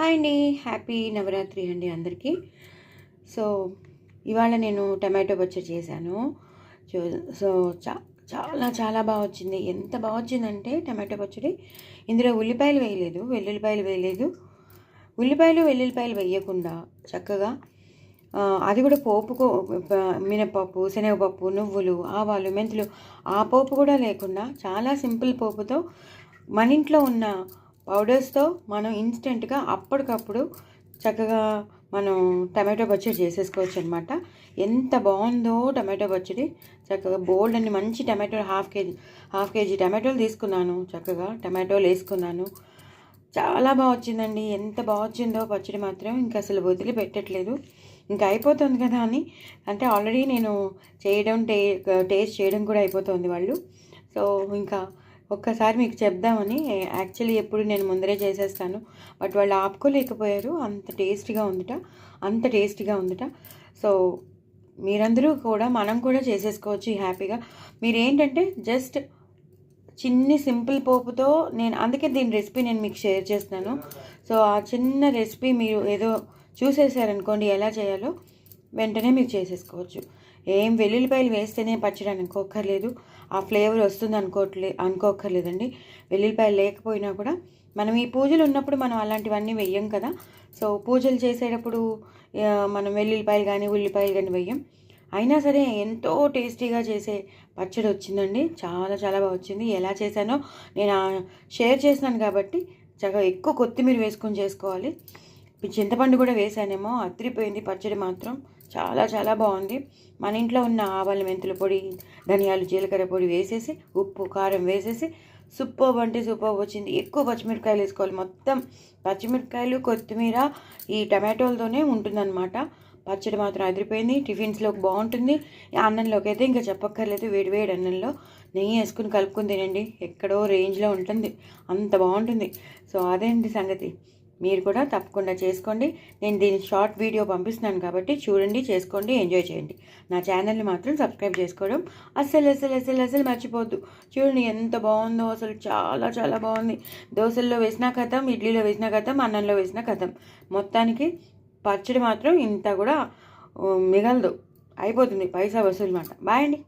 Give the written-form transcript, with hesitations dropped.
Hi అండి, happy Navratri అండి అందరికీ. సో ఇవాళ నేను టమాటో పచ్చడి చేశాను. సో సో చాలా చాలా బాగా వచ్చింది. ఎంత బాగా వచ్చిందంటే టమాటో పచ్చడి, ఇందులో ఉల్లిపాయలు వేయలేదు, వెల్లుల్లిపాయలు వేయలేదు. ఉల్లిపాయలు వెల్లుల్లిపాయలు వేయకుండా చక్కగా అది కూడా పోపుకో మినపప్పు, శనగపప్పు, నువ్వులు, ఆవాలు, మెంతులు, ఆ పోపు కూడా లేకుండా చాలా సింపుల్ పోపుతో మన ఇంట్లో ఉన్న పౌడర్స్తో మనం ఇన్స్టెంట్గా అప్పటికప్పుడు చక్కగా మనం టమాటో పచ్చడి చేసేసుకోవచ్చు అనమాట. ఎంత బాగుందో టమాటో పచ్చడి. చక్కగా బోల్డ్ అని మంచి టమాటో హాఫ్ కేజీ టమాటోలు తీసుకున్నాను. చక్కగా టమాటోలు వేసుకున్నాను. చాలా బాగా వచ్చిందండి. ఎంత బాగా వచ్చిందో పచ్చడి మాత్రం ఇంకా అసలు వదిలిపెట్టట్లేదు. ఇంకా అయిపోతుంది కదా అని, అంటే ఆల్రెడీ నేను చేయడం టేస్ట్ చేయడం కూడా అయిపోతుంది వాళ్ళు. సో ఇంకా ఒక్కసారి మీకు చెప్దామని, యాక్చువల్లీ ఎప్పుడు నేను ముందరే చేసేస్తాను, బట్ వాళ్ళు ఆపుకోలేకపోయారు. అంత టేస్టీగా ఉందట. సో మీరందరూ కూడా మనం కూడా చేసేసుకోవచ్చు హ్యాపీగా. మీరేంటంటే జస్ట్ చిన్ని సింపుల్ పోపుతో నేను అందుకే దీని రెసిపీ నేను మీకు షేర్ చేస్తున్నాను. సో ఆ చిన్న రెసిపీ మీరు ఏదో చూసేసారనుకోండి ఎలా చేయాలో, వెంటనే మీరు చేసేసుకోవచ్చు. ఏం వెల్లుల్లిపాయలు వేస్తేనే పచ్చడి అనుకోక్కర్లేదు, ఆ ఫ్లేవర్ వస్తుంది అనుకోక్కర్లేదండి. వెల్లుల్లిపాయలు లేకపోయినా కూడా మనం ఈ పూజలు ఉన్నప్పుడు మనం అలాంటివన్నీ వెయ్యం కదా. సో పూజలు చేసేటప్పుడు మనం వెల్లుల్లిపాయలు కానీ ఉల్లిపాయలు కానీ వెయ్యం. అయినా సరే ఎంతో టేస్టీగా చేసే పచ్చడి వచ్చిందండి. చాలా చాలా బాగా వచ్చింది. ఎలా చేశానో నేను షేర్ చేసినాను కాబట్టి చక్కగా ఎక్కువ కొత్తిమీర వేసుకొని చేసుకోవాలి. చింతపండు కూడా వేసానేమో, అదిరిపోయింది పచ్చడి మాత్రం. చాలా చాలా బాగుంది. మన ఇంట్లో ఉన్న ఆవాలు, మెంతుల పొడి, ధనియాలు, జీలకర్ర పొడి వేసేసి ఉప్పు కారం వేసేసి సూపర్ అంటే సూపర్ వచ్చింది. ఎక్కువ పచ్చిమిరపకాయలు వేసుకోవాలి. మొత్తం పచ్చిమిరపకాయలు, కొత్తిమీర, ఈ టమాటోలతోనే ఉంటుందన్నమాట. పచ్చడి మాత్రం అదిరిపోయింది. టిఫిన్స్లోకి బాగుంటుంది. అన్నంలోకి అయితే ఇంకా చెప్పక్కర్లేదు. వేడివేడి అన్నంలో నెయ్యి వేసుకుని కలుపుకుని తినండి, ఎక్కడో రేంజ్లో ఉంటుంది, అంత బాగుంటుంది. సో అదేంటి సంగతి. మీరు కూడా తప్పకుండా చేసుకోండి. నేను దీని షార్ట్ వీడియో పంపిస్తున్నాను కాబట్టి చూడండి, చేసుకోండి, ఎంజాయ్ చేయండి. నా ఛానల్ని మాత్రం సబ్స్క్రైబ్ చేసుకోవడం అస్సలు మర్చిపోద్దు. చూడండి ఎంత బాగుందో, అసలు చాలా చాలా బాగుంది. దోశల్లో వేసినా కథం, ఇడ్లీలో వేసినా కథం, అన్నంలో వేసినా కథం. మొత్తానికి పచ్చడి మాత్రం ఇంత కూడా మిగలదు, అయిపోతుంది, పైసా వసూలు మాట. బాయ్ అండి.